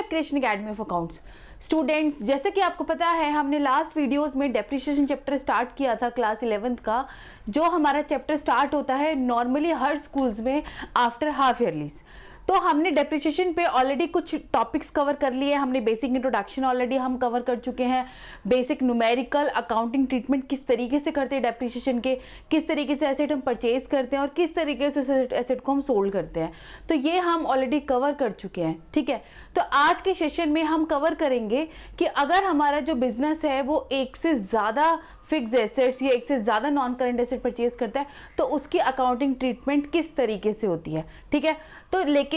Creation academy of accounts. Students, जैसे कि आपको पता है हमने लास्ट वीडियोस में डेप्रिसिएशन चैप्टर स्टार्ट किया था क्लास 11th का, जो हमारा चैप्टर स्टार्ट होता है नॉर्मली हर स्कूल्स में आफ्टर हाफ ईयरलीज। तो हमने डेप्रिसिएशन पे ऑलरेडी कुछ टॉपिक्स कवर कर लिए। हमने बेसिक इंट्रोडक्शन ऑलरेडी हम कवर कर चुके हैं, बेसिक न्यूमेरिकल अकाउंटिंग ट्रीटमेंट किस तरीके से करते हैं डेप्रिसिएशन के, किस तरीके से एसेट हम परचेज करते हैं और किस तरीके से एसेट को हम सोल्ड करते हैं, तो ये हम ऑलरेडी कवर कर चुके हैं। ठीक है, तो आज के सेशन में हम कवर करेंगे कि अगर हमारा जो बिजनेस है वो एक से ज्यादा फिक्स एसेट्स या एक से ज्यादा नॉन करंट एसेट परचेज करता है तो उसकी अकाउंटिंग ट्रीटमेंट किस तरीके से होती है। ठीक है, तो लेकिन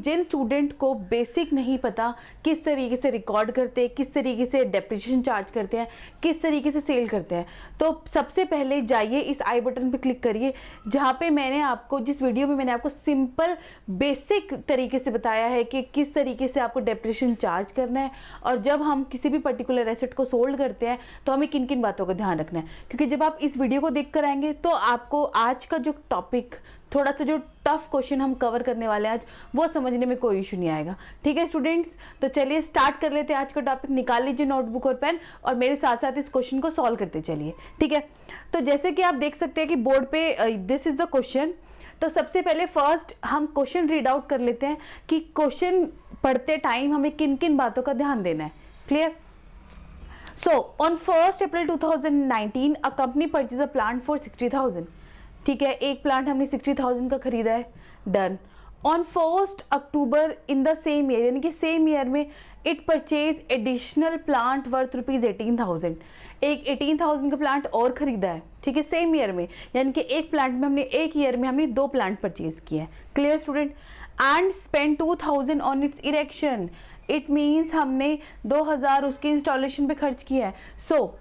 जिन स्टूडेंट को बेसिक नहीं पता किस तरीके से रिकॉर्ड करते हैं, किस तरीके से डेप्रिसिएशन चार्ज करते हैं, किस तरीके से सेल करते हैं, तो सबसे पहले जाइए इस आई बटन पे क्लिक करिए जहां पे मैंने आपको, जिस वीडियो में मैंने आपको सिंपल बेसिक तरीके से बताया है कि किस तरीके से आपको डेप्रिसिएशन चार्ज करना है और जब हम किसी भी पर्टिकुलर एसेट को सोल्ड करते हैं तो हमें किन किन बातों का ध्यान रखना है। क्योंकि जब आप इस वीडियो को देखकर आएंगे तो आपको आज का जो टॉपिक, थोड़ा सा जो टफ क्वेश्चन हम कवर करने वाले हैं आज, वो समझने में कोई इशू नहीं आएगा। ठीक है स्टूडेंट्स, तो चलिए स्टार्ट कर लेते हैं आज का टॉपिक। निकाल लीजिए नोटबुक और पेन और मेरे साथ साथ इस क्वेश्चन को सॉल्व करते चलिए। ठीक है, तो जैसे कि आप देख सकते हैं कि बोर्ड पे दिस इज द क्वेश्चन। तो सबसे पहले फर्स्ट हम क्वेश्चन रीड आउट कर लेते हैं कि क्वेश्चन पढ़ते टाइम हमें किन किन बातों का ध्यान देना है। Clear? So on 1st April 2019 a company purchased a plant for 60,000। ठीक है, एक प्लांट हमने 60,000 का खरीदा है, done. On 1st October in the same year, यानी कि सेम ईयर में it purchase additional plant worth rupees 18,000। एक 18,000 का प्लांट और खरीदा है। ठीक है, सेम ईयर में, यानी कि एक प्लांट में हमने, एक ईयर में हमने 2 प्लांट परचेज किए हैं। Clear student? And spend 2,000 on it's erection. It means हमने 2,000 उसके इंस्टॉलेशन पे खर्च किया है। सो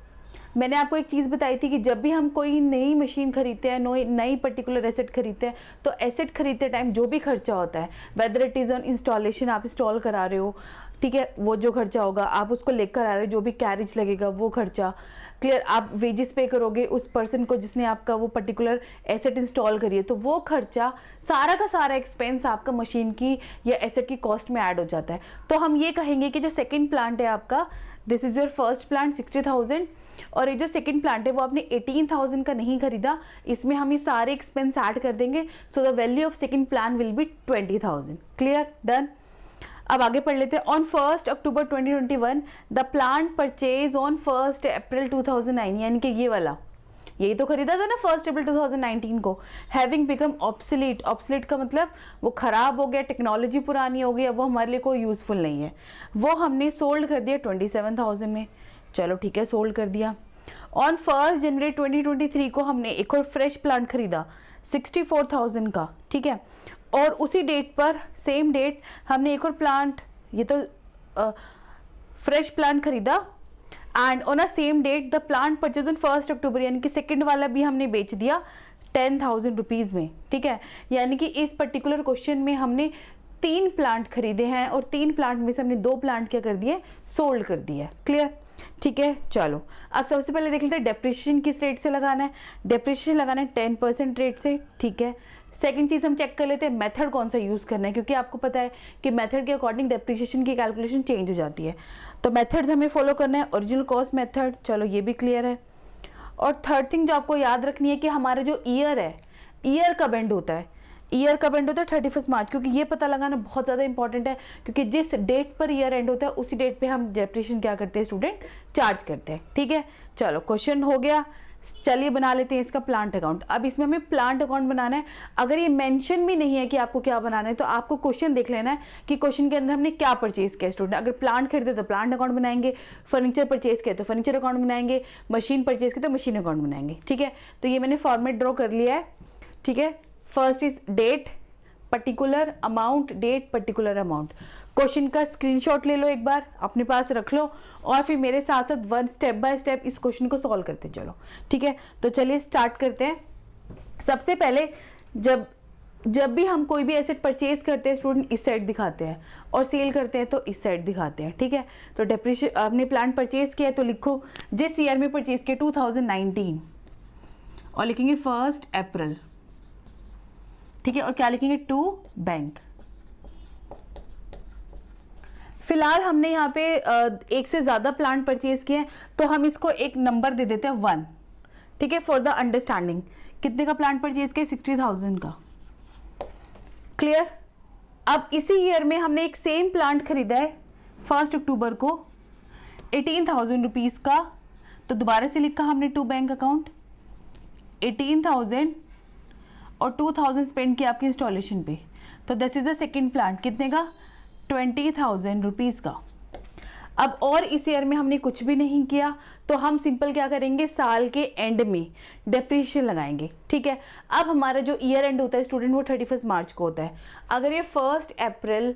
मैंने आपको एक चीज बताई थी कि जब भी हम कोई नई मशीन खरीदते हैं, नई पर्टिकुलर एसेट खरीदते हैं, तो एसेट खरीदते टाइम जो भी खर्चा होता है, whether it is on installation, आप इंस्टॉल करा रहे हो, ठीक है, वो जो खर्चा होगा, आप उसको लेकर आ रहे हो, जो भी कैरेज लगेगा वो खर्चा, क्लियर, आप वेजेस पे करोगे उस पर्सन को जिसने आपका वो पर्टिकुलर एसेट इंस्टॉल करी है, तो वो खर्चा सारा का सारा एक्सपेंस आपका मशीन की या एसेट की कॉस्ट में ऐड हो जाता है। तो हम ये कहेंगे कि जो सेकंड प्लांट है आपका, this is your first plant 60,000 और ये जो सेकंड प्लांट है वो आपने 18,000 का नहीं खरीदा, इसमें हम ये सारे एक्सपेंस ऐड कर देंगे। So the value of second plant will be 20,000। Clear? Done. अब आगे पढ़ लेते हैं। On 1st October 2021 the plant purchase on 1st April 2009, यानी कि ये वाला, यही तो खरीदा था ना 1st April 2019 को, हैविंग बिकम ऑब्सोलीट। ऑब्सोलीट का मतलब वो खराब हो गया, टेक्नोलॉजी पुरानी हो गई, अब वो हमारे लिए कोई यूजफुल नहीं है, वो हमने सोल्ड कर दिया 27,000 में। चलो ठीक है, सोल्ड कर दिया। ऑन 1st January 2023 को हमने एक और फ्रेश प्लांट खरीदा 64,000 का। ठीक है, और उसी डेट पर, सेम डेट, हमने एक और प्लांट, ये तो फ्रेश प्लांट खरीदा, and on a same date the plant purchase on 1st October, यानी कि सेकंड वाला भी हमने बेच दिया 10,000 रुपीज में। ठीक है, यानी कि इस पर्टिकुलर क्वेश्चन में हमने 3 प्लांट खरीदे हैं और 3 प्लांट में से हमने 2 प्लांट क्या कर दिए, सोल्ड कर दिया। क्लियर? ठीक है, चलो अब सबसे पहले देख लेते हैं डेप्रिसिएशन किस रेट से लगाना है। डेप्रिसिएशन लगाना है 10% रेट से। ठीक है, सेकंड चीज हम चेक कर लेते हैं मेथड कौन सा यूज करना है, क्योंकि आपको पता है कि मेथड के अकॉर्डिंग डेप्रिसिएशन की कैलकुलेशन चेंज हो जाती है। तो मेथड्स हमें फॉलो करना है, ओरिजिनल कॉस्ट मेथड, चलो ये भी क्लियर है। और थर्ड थिंग जो आपको याद रखनी है कि हमारा जो ईयर है, ईयर कब एंड होता है, ईयर कब एंड होता है 31 मार्च, क्योंकि ये पता लगाना बहुत ज्यादा इंपॉर्टेंट है, क्योंकि जिस डेट पर ईयर एंड होता है उसी डेट पे हम डेप्रिसिएशन क्या करते हैं स्टूडेंट, चार्ज करते हैं। ठीक है, चलो क्वेश्चन हो गया। चलिए बना लेते हैं इसका प्लांट अकाउंट। अब इसमें हमें प्लांट अकाउंट बनाना है। अगर ये मेंशन भी नहीं है कि आपको क्या बनाना है, तो आपको क्वेश्चन देख लेना है कि क्वेश्चन के अंदर हमने क्या परचेज किया स्टूडेंट। अगर प्लांट खरीदे तो प्लांट अकाउंट बनाएंगे, फर्नीचर परचेज किया तो फर्नीचर अकाउंट बनाएंगे, मशीन परचेज किया तो मशीन अकाउंट बनाएंगे। ठीक है, तो ये मैंने फॉर्मेट ड्रॉ कर लिया है। ठीक है, first is date, particular amount, date, particular amount. Question का स्क्रीनशॉट ले लो, एक बार अपने पास रख लो और फिर मेरे साथ साथ वन स्टेप बाय स्टेप इस क्वेश्चन को सॉल्व करते चलो। ठीक है, तो चलिए स्टार्ट करते हैं। सबसे पहले जब भी हम कोई भी एसेट परचेज करते हैं स्टूडेंट, इस साइड दिखाते हैं, और सेल करते हैं तो इस साइड दिखाते हैं। ठीक है, तो डेप्रिसिएशन आपने प्लांट परचेज किया है तो लिखो जिस ईयर में परचेज किया 2019, और लिखेंगे 1st April। ठीक है, और क्या लिखेंगे, टू बैंक। फिलहाल हमने यहाँ पे एक से ज्यादा प्लांट परचेज किए हैं, तो हम इसको एक नंबर दे देते हैं 1, ठीक है, फॉर द अंडरस्टैंडिंग। कितने का प्लांट परचेज किया? 60,000 का। क्लियर? अब इसी ईयर में हमने एक सेम प्लांट खरीदा है 1 अक्टूबर को 18,000 रुपीज का, तो दोबारा से लिखा हमने टू बैंक अकाउंट 18,000 और 2,000 स्पेंड किया आपकी इंस्टॉलेशन पे, तो this is the second plant. कितने का? 20,000 रुपीज का। अब और इस ईयर में हमने कुछ भी नहीं किया, तो हम सिंपल क्या करेंगे, साल के एंड में डेप्रिसिएशन लगाएंगे, ठीक है। अब हमारा जो ईयर एंड होता है स्टूडेंट, वो 31 मार्च को होता है। अगर ये 1 अप्रैल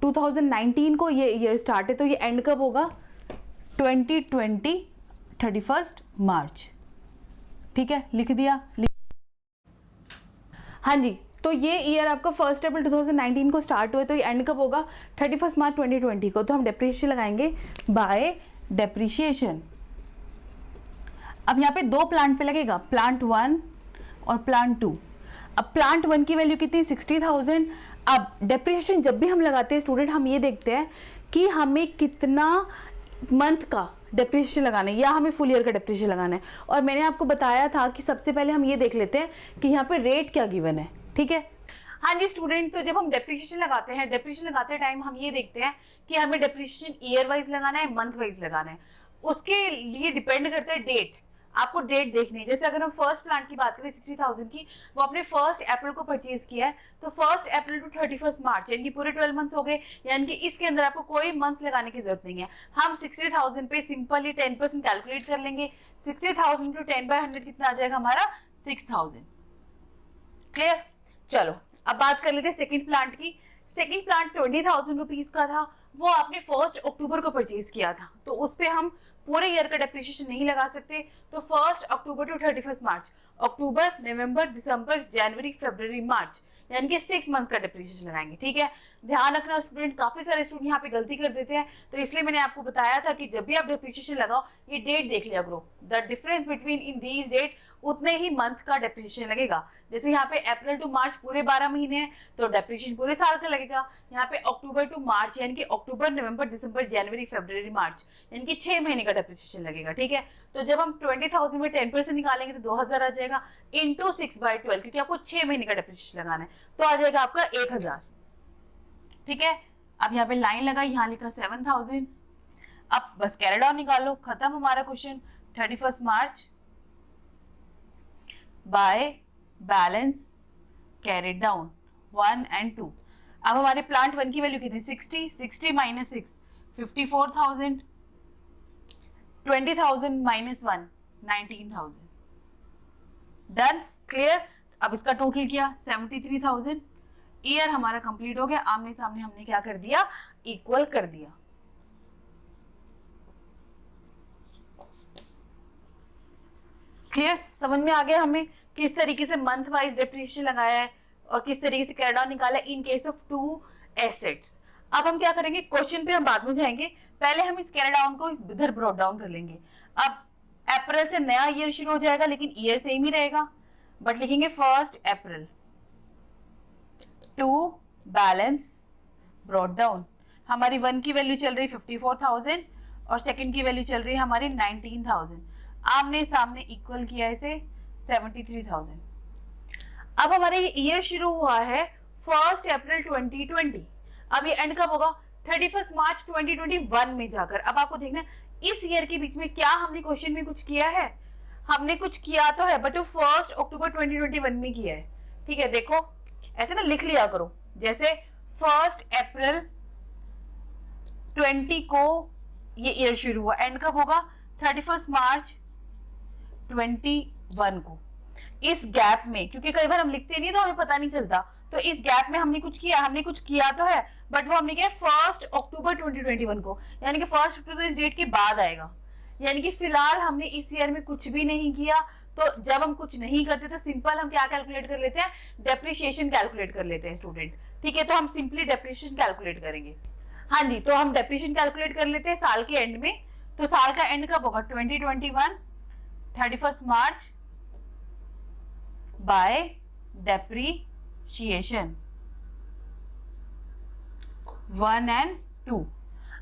2019 को ये ईयर स्टार्ट है, तो ये एंड कब होगा? 2020 31 मार्च, ठीक है, लिख दिया। हाँ जी, तो ये ईयर आपका 1 अप्रैल 2019 को स्टार्ट हुआ है, तो ये एंड कब होगा? 31 मार्च 2020 को। तो हम डेप्रिसिएशन लगाएंगे बाय डेप्रिसिएशन। अब यहाँ पे दो प्लांट पे लगेगा, प्लांट 1 और प्लांट 2। अब प्लांट 1 की वैल्यू कितनी? 60,000। अब डेप्रिसिएशन जब भी हम लगाते हैं स्टूडेंट, हम ये देखते हैं कि हमें कितना मंथ का डेप्रिसिएशन लगाना है या हमें फुल ईयर का डेप्रिसिएशन लगाना है। और मैंने आपको बताया था कि सबसे पहले हम ये देख लेते हैं कि यहाँ पे रेट क्या गिवन है, ठीक है। हाँ जी स्टूडेंट, तो जब हम डेप्रिसिएशन लगाते हैं, डेप्रिसिएशन लगाते टाइम हम ये देखते हैं कि हमें डेप्रिसिएशन ईयर वाइज लगाना है, मंथ वाइज लगाना है। उसके लिए डिपेंड करता है डेट, आपको डेट देखनी है। जैसे अगर हम फर्स्ट प्लांट की बात करें 60,000 की, वो आपने 1 अप्रैल को परचेज किया है, तो 1 अप्रैल टू 31 मार्च यानी कि पूरे 12 मंथ्स हो गए, यानी कि इसके अंदर आपको कोई मंथ लगाने की जरूरत नहीं है। हम 60,000 पे सिंपली 10% कैलकुलेट कर लेंगे। 60,000 टू 10/100 कितना आ जाएगा हमारा? 6,000। क्लियर? चलो अब बात कर लेते हैं सेकंड प्लांट की। सेकंड प्लांट 20,000 रुपीज का था, वो आपने 1 अक्टूबर को परचेज किया था, तो उस पे हम पूरे ईयर का डेप्रिसिएशन नहीं लगा सकते। तो 1 अक्टूबर टू 31 मार्च, अक्टूबर, नवंबर, दिसंबर, जनवरी, फरवरी, मार्च, यानी कि 6 मंथ्स का डेप्रिसिएशन लगाएंगे, ठीक है। ध्यान रखना स्टूडेंट, काफी सारे स्टूडेंट यहाँ पे गलती कर देते हैं, तो इसलिए मैंने आपको बताया था कि जब भी आप डेप्रिसिएशन लगाओ, ये डेट देख लिया करो। The difference between in these date, उतने ही मंथ का डेप्रिसिएशन लगेगा। जैसे यहाँ पे अप्रैल टू मार्च पूरे 12 महीने हैं, तो डेप्रिसिएशन पूरे साल का लगेगा। यहाँ पे अक्टूबर टू मार्च यानी कि अक्टूबर, नवंबर, दिसंबर, जनवरी, फरवरी, मार्च, यानी कि 6 महीने का डेप्रिसिएशन लगेगा, ठीक है। तो जब हम 20,000 में 10% निकालेंगे तो 2,000 आ जाएगा, इंटू 6/12, क्योंकि आपको 6 महीने का डेप्रिसिएशन लगाना है, तो आ जाएगा आपका 1,000, ठीक है। अब यहाँ पे लाइन लगाई, यहाँ लिखा 7,000। अब बस कैरी डाउन निकालो, खत्म हमारा question. 31 March by balance carried down 1 and 2। अब हमारे प्लांट 1 की वैल्यू कितनी? 60 माइनस 6 54,000, 20,000 माइनस 1 19,000। डन? क्लियर? अब इसका टोटल किया 73,000। ईयर हमारा कंप्लीट हो गया। आमने सामने हमने क्या कर दिया? इक्वल कर दिया। क्लियर? समझ में आ गया हमें किस तरीके से मंथ वाइज डेप्रिसिएशन लगाया है और किस तरीके से कैरी डाउन निकाला इन केस ऑफ 2 एसेट्स। अब हम क्या करेंगे, क्वेश्चन पे हम बाद में जाएंगे, पहले हम इस कैरी डाउन को इधर ब्रॉट डाउन कर लेंगे। अब अप्रैल से नया ईयर शुरू हो जाएगा, लेकिन ईयर सेम ही रहेगा, बट लिखेंगे 1 अप्रैल टू बैलेंस ब्रॉट डाउन। हमारी 1 की वैल्यू चल रही 54,000 और सेकंड की वैल्यू चल रही है हमारी 19,000। आमने सामने इक्वल किया इसे 73,000। अब हमारा ये ईयर शुरू हुआ है 1 अप्रैल 2020। अब ये एंड कब होगा? 31 मार्च 2021 में जाकर। अब आपको देखना इस ईयर के बीच में क्या हमने क्वेश्चन में कुछ किया है? हमने कुछ किया तो है, बट वो 1 अक्टूबर 2021 में किया है, ठीक है। देखो ऐसे ना लिख लिया करो, जैसे 1 अप्रैल 20 को ये ईयर शुरू हुआ, एंड कब होगा? 31 मार्च 21 को। इस गैप में, क्योंकि कई बार हम लिखते नहीं तो हमें पता नहीं चलता, तो इस गैप में हमने कुछ किया तो है, बट वो हमने किया 1 अक्टूबर 2021 को, यानी कि 1 अक्टूबर इस डेट के बाद आएगा। यानी कि फिलहाल हमने इस ईयर में कुछ भी नहीं किया। तो जब हम कुछ नहीं करते तो सिंपल हम क्या कैलकुलेट कर लेते हैं? डेप्रिसिएशन कैलकुलेट कर लेते हैं स्टूडेंट, ठीक है। तो हम सिंपली डेप्रिसिएशन कैलकुलेट करेंगे। हाँ जी, तो हम डेप्रिसिएशन कैलकुलेट कर लेते हैं साल के एंड में। तो साल का एंड कब होगा? 2021 31 मार्च बाय डेप्रिसिएशन 1 and 2।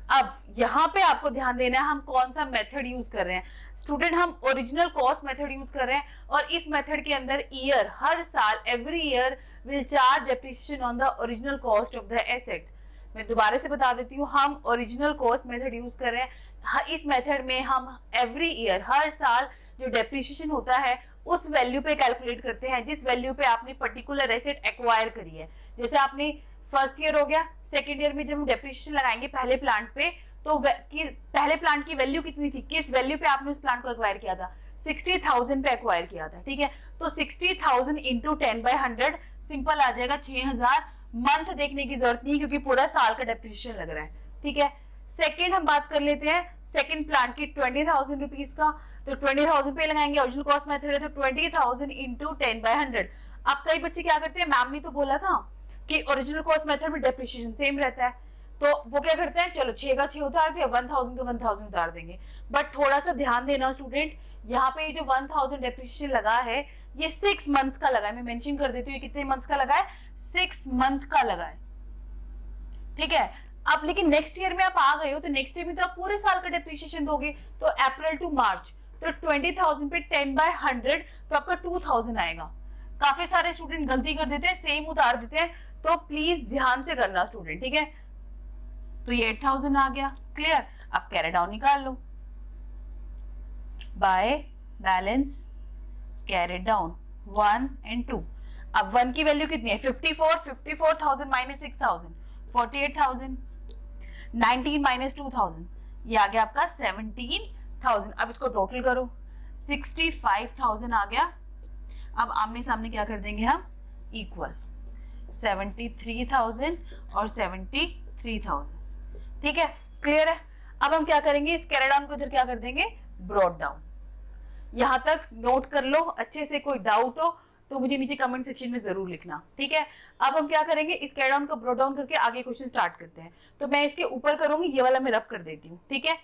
अब यहाँ पे आपको ध्यान देना है हम कौन सा मेथड यूज कर रहे हैं स्टूडेंट। हम ओरिजिनल कॉस्ट मेथड यूज कर रहे हैं और इस मेथड के अंदर ईयर, हर साल, every year will charge depreciation on the original cost of the asset. मैं दोबारा से बता देती हूँ, हम ओरिजिनल कॉस्ट मेथड यूज कर रहे हैं। इस मेथड में हम एवरी ईयर, हर साल जो डेप्रिसिएशन होता है उस वैल्यू पे कैलकुलेट करते हैं जिस वैल्यू पे आपने पर्टिकुलर एसेट एक्वायर करी है। जैसे आपने फर्स्ट ईयर हो गया, सेकेंड ईयर में जब हम डेप्रिसिएशन लगाएंगे पहले प्लांट पे, तो पहले प्लांट की वैल्यू कितनी थी, किस वैल्यू पे आपने उस प्लांट को एक्वायर किया था, 60,000 पे एक्वायर किया था। ठीक है, तो 60,000 इंटू 10/100 सिंपल आ जाएगा 6,000। मंथ देखने की जरूरत नहीं क्योंकि पूरा साल का डेप्रिसिएशन लग रहा है। ठीक है, सेकेंड हम बात कर लेते हैं सेकेंड प्लांट की 20,000 रुपीज का, तो 20,000 पे लगाएंगे, ओरिजिनल कॉस्ट मेथड है तो 20,000 इंटू 10/100। अब कई बच्चे क्या करते हैं, मैम ने तो बोला था कि ओरिजिनल कॉस्ट मेथड में डेप्रिसिएशन सेम रहता है, तो वो क्या करते हैं, चलो 6 का 6 उतार दिया, 1,000 का 1,000 उतार देंगे। बट थोड़ा सा ध्यान देना स्टूडेंट, यहाँ पे जो 1,000 डेप्रिसिएशन लगा है ये 6 मंथ्स का लगा है। मैं मेंशन कर देती हूँ कितने मंथ्स का लगा है, 6 मंथ का लगा है। ठीक है, अब लेकिन नेक्स्ट ईयर में आप आ गए हो तो नेक्स्ट ईयर में तो आप पूरे साल का डेप्रिसिएशन दोगे, तो अप्रैल टू मार्च, तो 20,000 पे 10/100 तो आपका 2,000 आएगा। काफी सारे स्टूडेंट गलती कर देते हैं, सेम उतार देते हैं, तो प्लीज ध्यान से करना स्टूडेंट। ठीक है, तो ये 8,000 आ गया। क्लियर, अब कैरी डाउन निकाल लो, by balance carry down 1 and 2। अब 1 की वैल्यू कितनी है, 54,000 माइनस 6,000 48,000, 19 माइनस 2,000 ये आ गया आपका 17,000। अब इसको टोटल करो, 65,000 आ गया। अब आमने सामने क्या कर देंगे हम, इक्वल 73,000 और 73,000। ठीक है, क्लियर है। अब हम क्या करेंगे, इस कैरी डाउन को इधर क्या कर देंगे, ब्रॉट डाउन। यहां तक नोट कर लो अच्छे से, कोई डाउट हो तो मुझे नीचे कमेंट सेक्शन में जरूर लिखना। ठीक है, अब हम क्या करेंगे, इस कैरी डाउन को ब्रॉट डाउन करके आगे क्वेश्चन स्टार्ट करते हैं। तो मैं इसके ऊपर करूंगी, ये वाला मैं रब कर देती हूँ। ठीक है,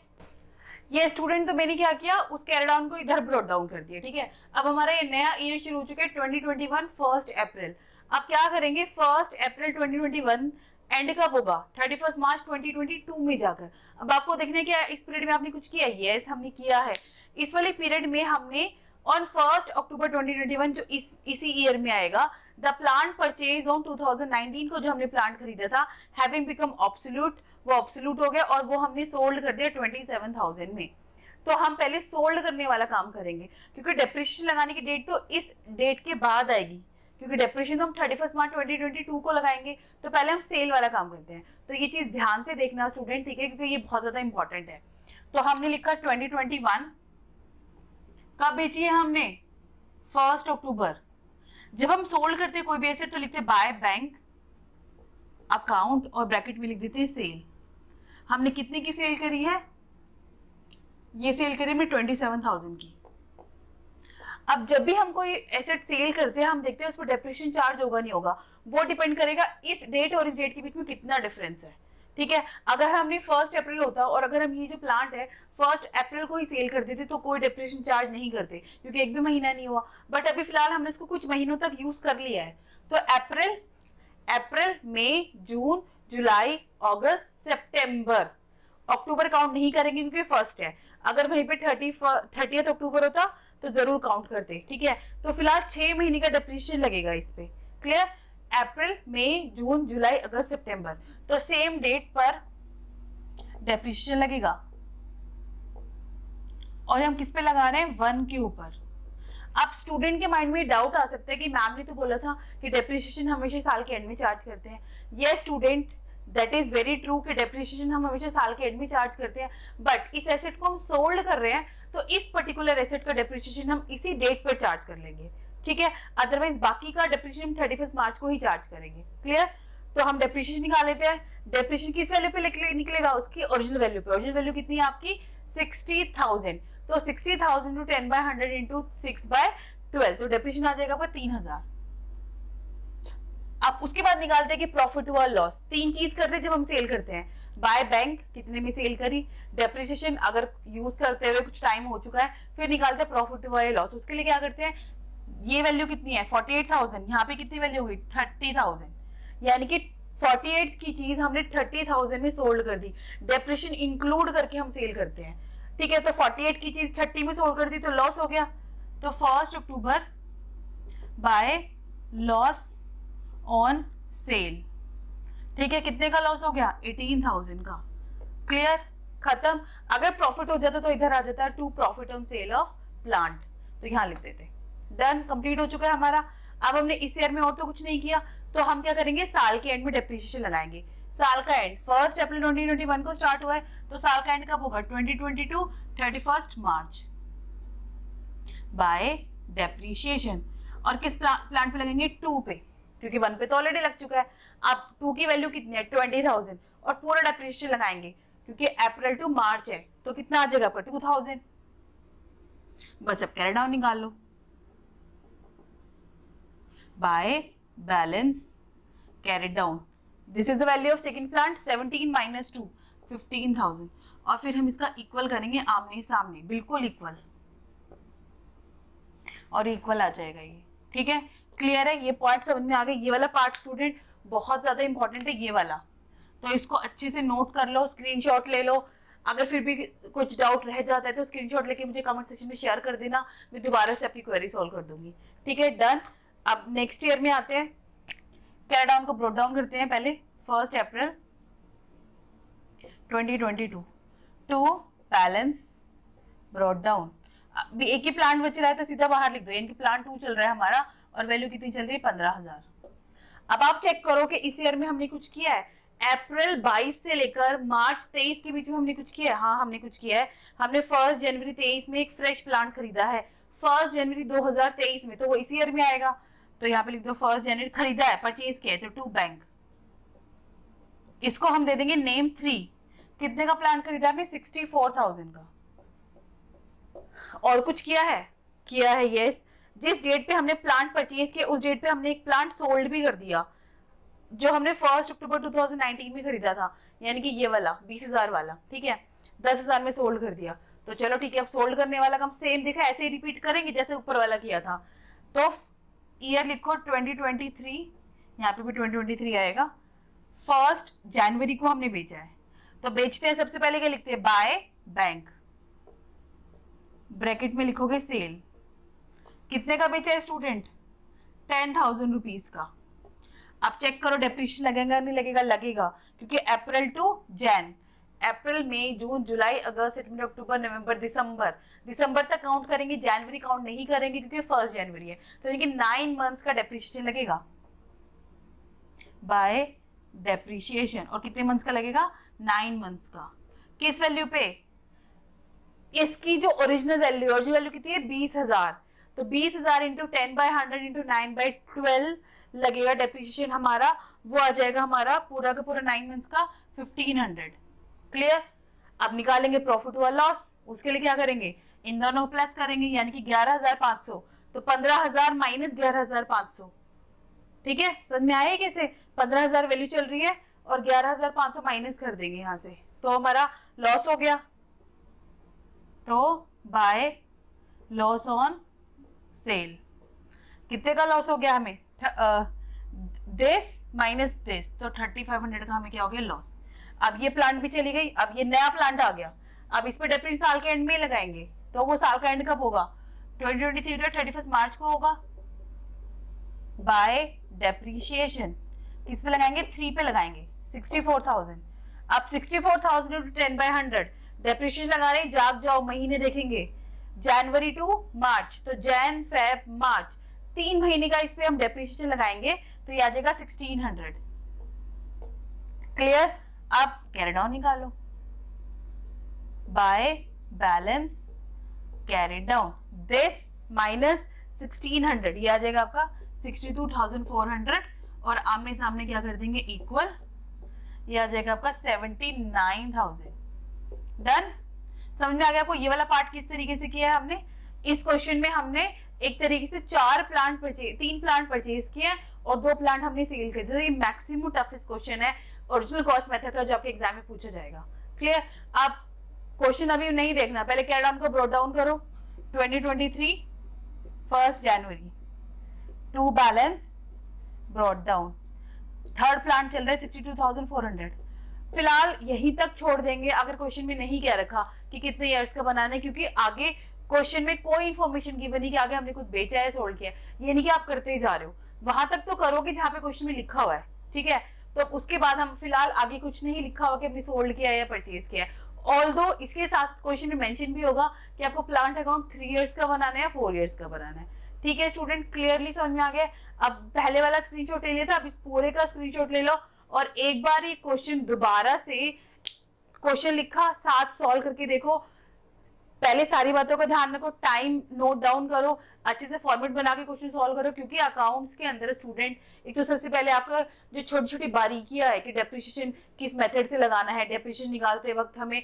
ये स्टूडेंट तो मैंने क्या किया, उस कैरी डाउन को इधर ब्रॉट डाउन कर दिया। ठीक है, अब हमारा ये नया ईयर शुरू हो चुका है 2021 1 अप्रैल। अब क्या करेंगे, 1 अप्रैल 2021 एंड कब होगा, 31 मार्च 2022 में जाकर। अब आपको देखना है क्या इस पीरियड में आपने कुछ किया, यस हमने किया है। इस वाले पीरियड में हमने ऑन 1 अक्टूबर 2021 जो इसी ईयर में आएगा, द प्लांट परचेज ऑन 2019 को जो हमने प्लांट खरीदा था हैविंग बिकम ऑब्सोल्यूट, वो ऑब्सोल्यूट हो गया और वो हमने सोल्ड कर दिया 27,000 में। तो हम पहले सोल्ड करने वाला काम करेंगे क्योंकि डेप्रिसिएशन लगाने की डेट तो इस डेट के बाद आएगी, क्योंकि डेप्रिसिएशन तो हम 31 मार्च 2022 को लगाएंगे, तो पहले हम सेल वाला काम करते हैं। तो ये चीज ध्यान से देखना स्टूडेंट, ठीक है, क्योंकि ये बहुत ज्यादा इंपॉर्टेंट है। तो हमने लिखा 2021 कब बेची है हमने, 1 अक्टूबर। जब हम सोल्ड करते हैं कोई भी एसेट तो लिखते हैं बाय बैंक अकाउंट और ब्रैकेट में लिख देते हैं सेल। हमने कितने की सेल करी है, ये सेल करी हमने 27,000 की। अब जब भी हम कोई एसेट सेल करते हैं हम देखते हैं उस पर डेप्रिसिएशन चार्ज होगा नहीं होगा, वो डिपेंड करेगा इस डेट और इस डेट के बीच में कितना डिफरेंस है। ठीक है, अगर हमने 1 अप्रैल होता और अगर हम ये जो प्लांट है 1 अप्रैल को ही सेल कर देते तो कोई डेप्रिसिएशन चार्ज नहीं करते क्योंकि एक भी महीना नहीं हुआ। बट अभी फिलहाल हमने इसको कुछ महीनों तक यूज कर लिया है, तो अप्रैल मई जून जुलाई अगस्त सितंबर, अक्टूबर काउंट नहीं करेंगे क्योंकि फर्स्ट है। अगर वहीं पे 30 अक्टूबर होता तो जरूर काउंट करते। ठीक है, तो फिलहाल 6 महीने का डेप्रिसिएशन लगेगा इस पे। क्लियर, अप्रैल मई जून जुलाई अगस्त सितंबर, तो सेम डेट पर डेप्रिसिएशन लगेगा। और हम किस पे लगा रहे हैं, 1 के ऊपर। अब स्टूडेंट के माइंड में डाउट आ सकता है कि मैम ने तो बोला था कि डेप्रिसिएशन हमेशा साल के एंड में चार्ज करते हैं। Yes student, that is very true कि डेप्रिसिएशन हम हमेशा साल के एंड में चार्ज करते हैं, बट इस एसेट को हम सोल्ड कर रहे हैं तो इस पर्टिकुलर एसेट का डेप्रिसिएशन हम इसी डेट पर चार्ज कर लेंगे। ठीक है, अदरवाइज बाकी का डेप्रिसिएशन 31 मार्च को ही चार्ज करेंगे। क्लियर, तो हम डेप्रिसिएशन निकाल लेते हैं। डेप्रिसिएशन किस वैल्यू पे निकलेगा, उसकी ओरिजिनल वैल्यू पे। ओरिजिनल वैल्यू कितनी है आपकी, 60,000, तो 60,000 टू 10/100 इंटू 6/12, तो डेप्रिसिएशन आ जाएगा आपका 3,000। अब उसके बाद निकालते हैं कि प्रॉफिट हुआ लॉस। 3 चीज करते हैं जब हम सेल करते हैं, बाय बैंक कितने में सेल करी, डेप्रिसिएशन अगर यूज करते हुए कुछ टाइम हो चुका है, फिर निकालते हैं प्रॉफिट हुआ या लॉस। उसके लिए क्या करते हैं, ये वैल्यू कितनी है 48,000, यहाँ पे कितनी वैल्यू हुई 30,000, यानी कि 48 की चीज हमने 30,000 में सोल्ड कर दी, डेप्रिसिएशन इंक्लूड करके हम सेल करते हैं, ठीक है। तो 48 की चीज 30 में सोल्ड कर दी तो लॉस हो गया, तो 1 अक्टूबर बाय लॉस ऑन सेल, ठीक है। कितने का लॉस हो गया? 18,000 का। क्लियर, खत्म। अगर प्रॉफिट हो जाता तो इधर आ जाता to profit on sale of plant, तो यहां लिख देते। डन, कंप्लीट हो चुका है हमारा। अब हमने इस ईयर में और तो कुछ नहीं किया, तो हम क्या करेंगे, साल के एंड में डेप्रिसिएशन लगाएंगे। साल का एंड 1 अप्रैल 2021 को स्टार्ट हुआ है, तो साल का एंड कब होगा? 2022 31 मार्च बाय डेप्रिसिएशन। और किस प्लांट पे लगेंगे? 2 पे, क्योंकि 1 पे तो ऑलरेडी लग चुका है। अब 2 की वैल्यू कितनी है? 20,000, और पूरा डेप्रिसिएशन लगाएंगे क्योंकि अप्रैल टू मार्च है, तो कितना आ जाएगा आपका? 2,000। बस अब कैरी डाउन निकाल लो, by balance carry down. This is the value of second plant, 17 minus 2 15,000। और फिर हम इसका इक्वल करेंगे आमने सामने, बिल्कुल इक्वल, और इक्वल आ जाएगा ये, ठीक है। क्लियर है? ये पॉइंट समझ में आ गए? ये वाला पार्ट स्टूडेंट बहुत ज्यादा इंपॉर्टेंट है, ये वाला, तो इसको अच्छे से नोट कर लो, स्क्रीनशॉट ले लो। अगर फिर भी कुछ डाउट रह जाता है तो स्क्रीनशॉट लेके मुझे कमेंट सेक्शन में शेयर कर देना, मैं दोबारा से आपकी क्वेरी सॉल्व कर दूंगी, ठीक है। डन। अब नेक्स्ट ईयर में आते हैं, कैरी डाउन को ब्रोट डाउन करते हैं पहले। 1 अप्रैल 2022 टू बैलेंस ब्रोट डाउन। अभी एक ही प्लांट बच रहा है तो सीधा बाहर लिख दो, यानी कि प्लांट 2 चल रहा है हमारा, और वैल्यू कितनी चल रही है? 15,000। अब आप चेक करो कि इस ईयर में हमने कुछ किया है? अप्रैल 22 से लेकर मार्च 23 के बीच में हमने कुछ किया है? हाँ, हमने कुछ किया है। हमने 1 जनवरी 23 में एक फ्रेश प्लांट खरीदा है, 1 जनवरी 2023 में, तो वो इसी ईयर में आएगा। तो यहाँ पे लिख दो 1 जनवरी खरीदा है, परचेज किया है, तो टू बैंक। इसको हम दे देंगे नेम 3। कितने का प्लांट खरीदा है? 64,000 का। और कुछ किया है? किया है, यस। जिस डेट पे हमने प्लांट परचेज किया उस डेट पे हमने एक प्लांट सोल्ड भी कर दिया, जो हमने 1 अक्टूबर 2019 में खरीदा था, यानी कि ये वाला 20,000 वाला, ठीक है। 10,000 में सोल्ड कर दिया, तो चलो ठीक है। अब सोल्ड करने वाला का हम सेम देखा, ऐसे ही रिपीट करेंगे जैसे ऊपर वाला किया था। तो ईयर लिखो 2023, यहाँ पे भी 2023 आएगा। 1 जनवरी को हमने बेचा है, तो बेचते हैं सबसे पहले क्या लिखते हैं? बाय बैंक, ब्रैकेट में लिखोगे सेल। कितने का बेचा है स्टूडेंट? 10,000 रुपीज का। अब चेक करो डेप्रिसिएशन लगेगा नहीं लगेगा? लगेगा, क्योंकि अप्रैल टू जैन, अप्रैल मई जून जुलाई अगस्त सितंबर अक्टूबर नवंबर दिसंबर तक काउंट करेंगे, जनवरी काउंट नहीं करेंगे क्योंकि 1 जनवरी है, तो यानी कि 9 मंथ्स का डेप्रिसिएशन लगेगा बाय डेप्रिसिएशन। और कितने मंथ्स का लगेगा? 9 मंथ्स का। किस वैल्यू पे? इसकी जो ओरिजिनल वैल्यू, ओरिजिनल वैल्यू कितनी है? 20,000, तो 20,000 इंटू 10/100 इंटू 9/12 लगेगा डेप्रिसिएशन हमारा, वो आ जाएगा हमारा पूरा का पूरा 9 मंथ्स का 1500। क्लियर? अब निकालेंगे प्रॉफिट हुआ लॉस, उसके लिए क्या करेंगे? इन दोनों प्लस करेंगे, यानी कि 11,500, तो 15,000 माइनस 11,500, ठीक है। समझ में आया कैसे? 15,000 वैल्यू चल रही है और 11,500 माइनस कर देंगे यहां से, तो हमारा लॉस हो गया। तो बाय लॉस ऑन सेल, कितने का लॉस हो गया हमें? दिस माइनस दिस, तो 3,500 का हमें क्या हो गया? लॉस। अब ये प्लांट भी चली गई, अब ये नया प्लांट आ गया, अब इस पे डेप्रिसिएशन साल के एंड में लगाएंगे, तो वो साल का एंड कब होगा? 2023 तो 31 मार्च को होगा। बाय डेप्रिसिएशन किस पे लगाएंगे? 3 पे लगाएंगे, 64,000। अब 64,000 इंटू 10/100, डेप्रिसिएशन लगा रहे हैं, जाग जाओ, महीने देखेंगे, जनवरी टू मार्च, तो जैन फेब मार्च, 3 महीने का इस पे हम डेप्रिसिएशन लगाएंगे, तो ये आ जाएगा 1600। क्लियर? अब कैरी डाउन निकालो, bye balance carry down, this minus 1600, ये आ जाएगा आपका 62,400, और आमने सामने क्या कर देंगे? इक्वल, ये आ जाएगा आपका 79,000। डन? समझ में आ गया आपको? ये वाला पार्ट किस तरीके से किया है हमने? इस क्वेश्चन में हमने एक तरीके से 3 प्लांट परचेज किए हैं और 2 प्लांट हमने सेल कर दिए। तो ये मैक्सिमम टफेस्ट क्वेश्चन है ओरिजिनल कॉस्ट मेथड का, जो आपके एग्जाम में पूछा जाएगा। क्लियर? आप क्वेश्चन अभी नहीं देखना, पहले कैरी डाउन को ब्रोट डाउन करो। 2023 1 January to balance brought down, third plant चल रहा है 62,400। फिलहाल यहीं तक छोड़ देंगे अगर क्वेश्चन में नहीं क्या रखा कि कितने ईयर्स का बनाना है, क्योंकि आगे क्वेश्चन में कोई इंफॉर्मेशन गिवन नहीं कि आगे हमने कुछ बेचा है सोल्ड किया, ये नहीं कि आप करते ही जा रहे हो, वहां तक तो करोगे जहां पे क्वेश्चन में लिखा हुआ है, ठीक है। तो उसके बाद हम फिलहाल आगे कुछ नहीं लिखा हुआ कि हमने सोल्ड किया है या परचेज किया है। ऑल्दो इसके साथ क्वेश्चन में मेंशन भी होगा कि आपको प्लांट अकाउंट 3 इयर्स का बनाना है या 4 इयर्स का बनाना है। ठीक है स्टूडेंट, क्लियरली समझ में आ गया। अब पहले वाला स्क्रीनशॉट ले लिया था, अब इस पूरे का स्क्रीनशॉट ले लो और एक बार ये क्वेश्चन दोबारा से क्वेश्चन लिखा साथ सॉल्व करके देखो। पहले सारी बातों का ध्यान रखो, टाइम नोट डाउन करो, अच्छे से फॉर्मेट बना के क्वेश्चन सॉल्व करो, क्योंकि अकाउंट्स के अंदर स्टूडेंट एक तो सबसे पहले आपका जो छोटी छोटी बारीकियां है कि डेप्रिसिएशन किस मेथड से लगाना है, डेप्रिसिएशन निकालते वक्त हमें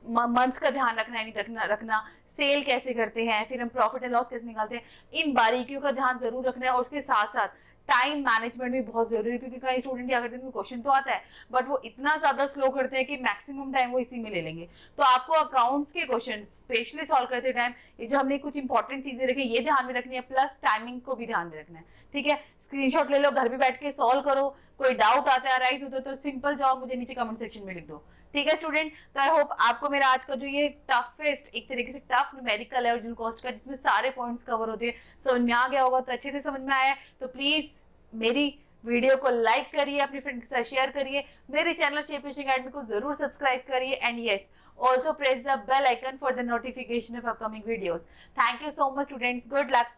मंथ्स का ध्यान रखना है नहीं रखना, सेल कैसे करते हैं, फिर हम प्रॉफिट एंड लॉस कैसे निकालते हैं, इन बारीकियों का ध्यान जरूर रखना है। और उसके साथ साथ टाइम मैनेजमेंट भी बहुत जरूरी है, क्योंकि कई स्टूडेंट क्या करते हैं, क्वेश्चन तो आता है बट वो इतना ज्यादा स्लो करते हैं कि मैक्सिमम टाइम वो इसी में ले लेंगे। तो आपको अकाउंट्स के क्वेश्चन स्पेशली सॉल्व करते टाइम ये जो हमने कुछ इंपॉर्टेंट चीजें रखी ये ध्यान में रखनी है, प्लस टाइमिंग को भी ध्यान में रखना है। ठीक है, स्क्रीनशॉट ले लो, घर पे बैठ के सॉल्व करो, कोई डाउट आता है राइज होता है तो सिंपल जवाब मुझे नीचे कमेंट सेक्शन में लिख दो। ठीक है स्टूडेंट, तो आई होप आपको मेरा आज का जो ये टफेस्ट एक तरीके से टफ न्यूमेरिकल है ओरिजिनल कॉस्ट का, जिसमें सारे पॉइंट्स कवर होते हैं, समझ में आ गया होगा। तो अच्छे से समझ में आया तो प्लीज मेरी वीडियो को लाइक करिए, अपने फ्रेंड के साथ शेयर करिए, मेरे चैनल शेप फिशिंग एकेडमी को जरूर सब्सक्राइब करिए, and yes also press the bell icon for the notification of upcoming videos. Thank you so much students, good luck.